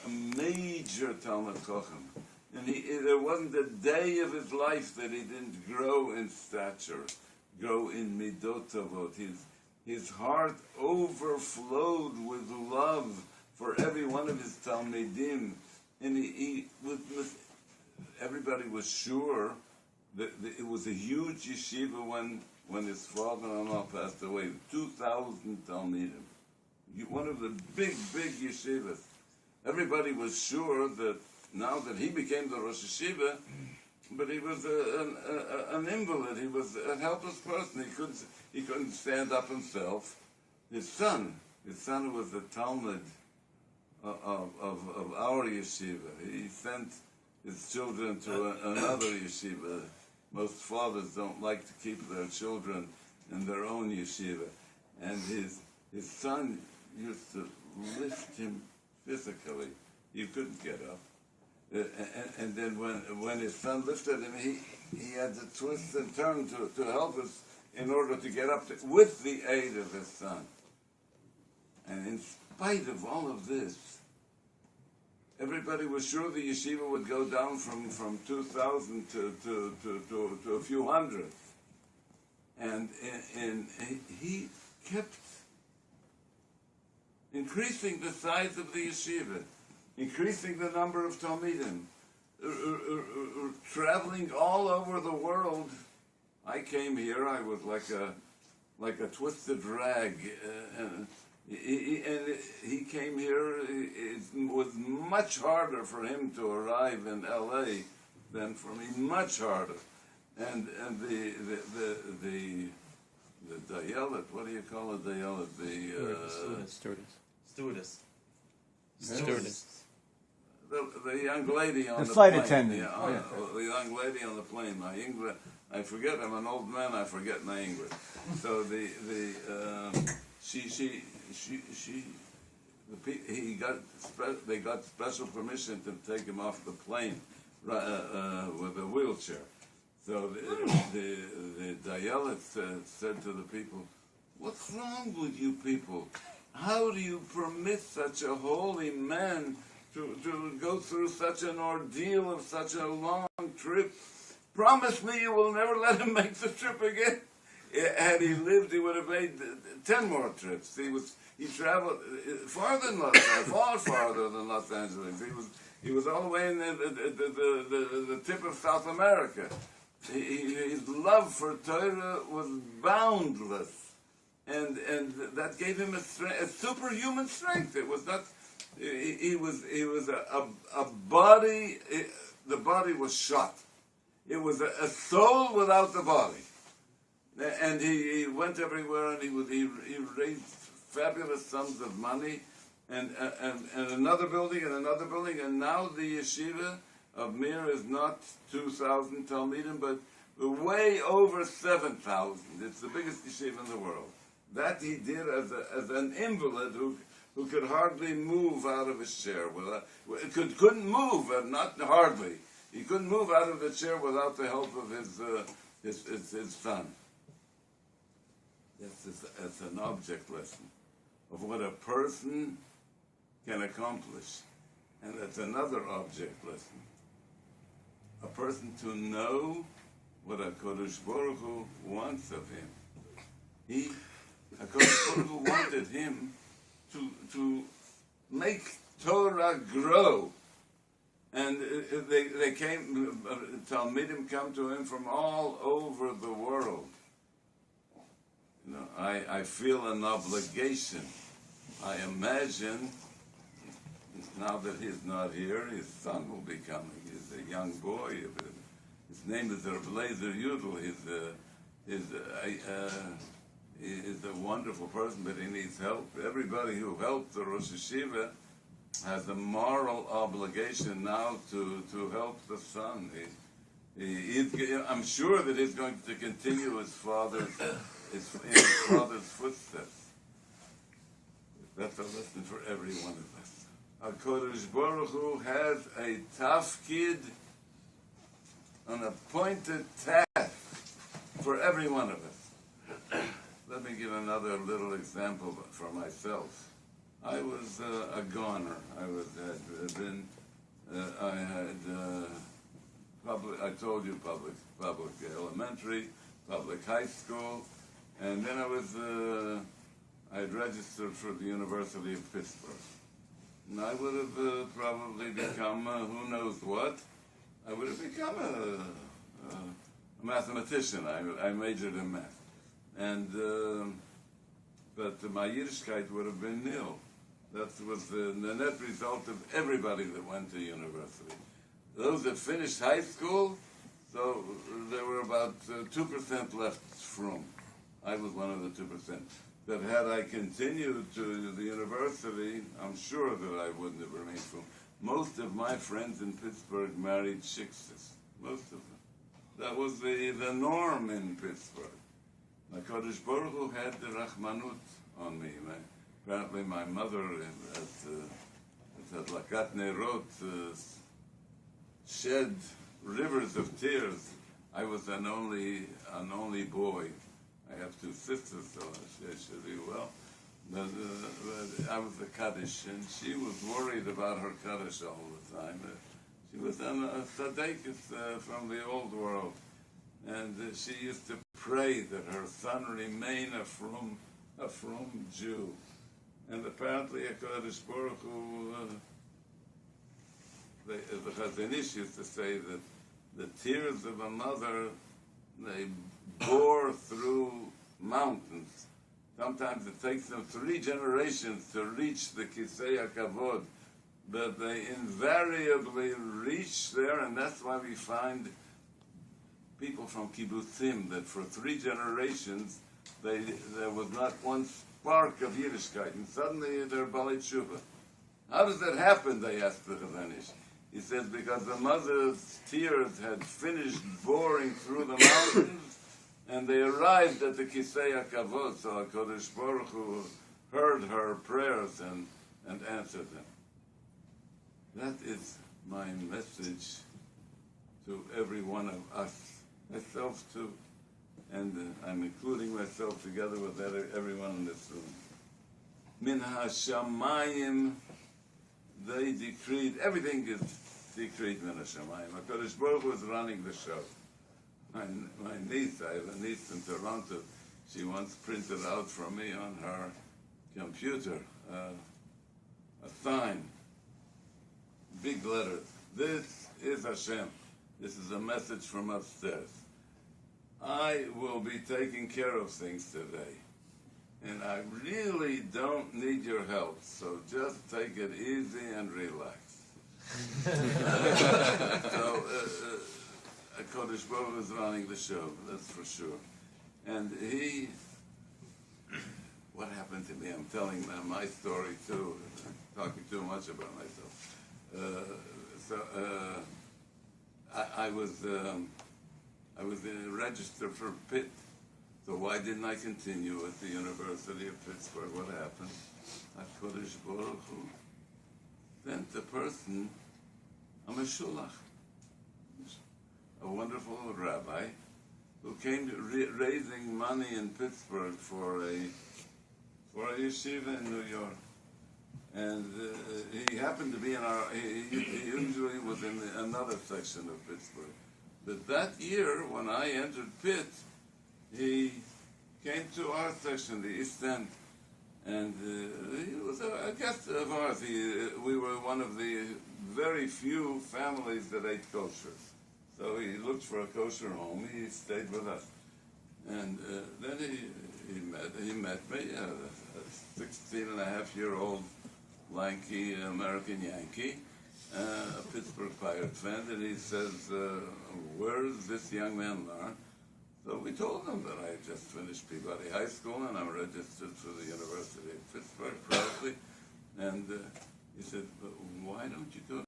a major Talmud Chacham. And there wasn't a day of his life that he didn't grow in stature, grow in midot tovot. His heart overflowed with love for every one of his Talmidim. And everybody was sure that it was a huge yeshiva when his father-in-law passed away. 2,000 Talmidim. One of the big yeshivas. Everybody was sure that now that he became the Rosh Yeshiva, but he was an invalid. He was a helpless person. He couldn't stand up himself. His son was the Talmud of our yeshiva. He sent his children to another yeshiva. Most fathers don't like to keep their children in their own yeshiva, and his son used to lift him physically. He couldn't get up. And then when his son lifted him, he had to twist and turn to help us in order to get up with the aid of his son. And in spite of all of this, everybody was sure the yeshiva would go down from 2,000 to a few hundred. And he kept increasing the size of the yeshiva, increasing the number of Talmidim, traveling all over the world. I came here, I was like a twisted rag, and he came here. It was much harder for him to arrive in L.A. than for me, much harder. And the dayalet, what do you call a dayalet? Stewardess. The young lady on the flight plane. attendant. Yeah, the young lady on the plane. My English, I forget. I'm an old man. I forget my English. So they got special permission to take him off the plane with a wheelchair. So the dayalet said to the people, "What's wrong with you people? How do you permit such a holy man to go through such an ordeal of such a long trip? Promise me you will never let him make the trip again." Had he lived, he would have made 10 more trips. He traveled farther than far farther than Los Angeles. He was all the way in the tip of South America. His love for Torah was boundless, and that gave him a superhuman strength. It was not. He was a body. The body was shot. It was a soul without the body, and he went everywhere, and he raised fabulous sums of money, and another building, and now the yeshiva of Mir is not 2,000 Talmidim, but way over 7,000. It's the biggest yeshiva in the world. That he did as an invalid who could hardly move out of his chair. Couldn't move, not hardly. He couldn't move out of the chair without the help of his son. That's an object lesson of what a person can accomplish. And that's another object lesson. A person to know what HaKadosh Baruch Hu wants of him. HaKadosh Baruch Hu wanted him to make Torah grow. And they came, Talmidim come to him from all over the world. You know, I feel an obligation. I imagine, now that he's not here, his son will be coming. He's a young boy. His name is Blazer Yudel. He's a wonderful person, but he needs help. Everybody who helped the Rosh Yeshiva has a moral obligation now to help the son. I'm sure that he's going to continue his father's footsteps. That's a lesson for every one of us. HaKadosh Baruch Hu has a tafkid, an appointed task for every one of us. Let me give another little example for myself. I was a goner. I told you public elementary, public high school, and then I had registered for the University of Pittsburgh. And I would have probably become, who knows what, I would have become a mathematician. I majored in math. And, but my Yiddishkeit would have been nil. That was the net result of everybody that went to university. Those that finished high school, so there were about 2% left from. I was one of the 2%. That had I continued to the university, I'm sure that I wouldn't have remained from. Most of my friends in Pittsburgh married shikstas. Most of them. That was the norm in Pittsburgh. My Kodesh Baruch Hu had the Rachmanut on me. Apparently my mother at Lakat Nerot shed rivers of tears. I was an only boy. I have two sisters, so I should be well. But I was a Kaddish, and she was worried about her Kaddish all the time. She was a tzaddikus from the old world, and she used to pray that her son remain a frum Jew. And apparently, HaKadosh Baruch Hu, the Chazon Ish used to say that the tears of a mother, they bore through mountains. Sometimes it takes them 3 generations to reach the Kisei HaKavod, but they invariably reach there, and that's why we find people from kibbutzim that for 3 generations there was not one spark of Yiddishkeit, and suddenly they're Bali Tshuva. How does that happen? They asked the Chazon Ish. He says because the mother's tears had finished boring through the mountains, and they arrived at the Kisei HaKavod, so HaKadosh Baruch Hu heard her prayers and answered them. That is my message to every one of us, myself too, and I'm including myself together with everyone in this room. Min HaShamayim, they decreed, everything is decreed min HaShamayim. HaKadosh Baruch Hu was running the show. My niece, I have a niece in Toronto, she once printed out for me on her computer a sign, big letters. This is Hashem. This is a message from upstairs. I will be taking care of things today, and I really don't need your help, so just take it easy and relax. So, Kodesh Baruch Hu is running the show, that's for sure. And what happened to me? I'm telling my story too, talking too much about myself. I was registered for Pitt, so why didn't I continue at the University of Pittsburgh? What happened? Kodesh Baruch Hu sent a person, a Meshulach, a wonderful rabbi, who came raising money in Pittsburgh for a yeshiva in New York. And he happened to be he usually was in another section of Pittsburgh. But that year, when I entered Pitt, he came to our section, the East End, and he was a guest of ours. We were one of the very few families that ate kosher. So he looked for a kosher home. He stayed with us. And then he met me, a 16-and-a-half-year-old lanky American Yankee, a Pittsburgh Pirate fan, and he says, where does this young man learn? So we told him that I had just finished Peabody High School and I'm registered for the University of Pittsburgh, proudly. And he said, why don't you go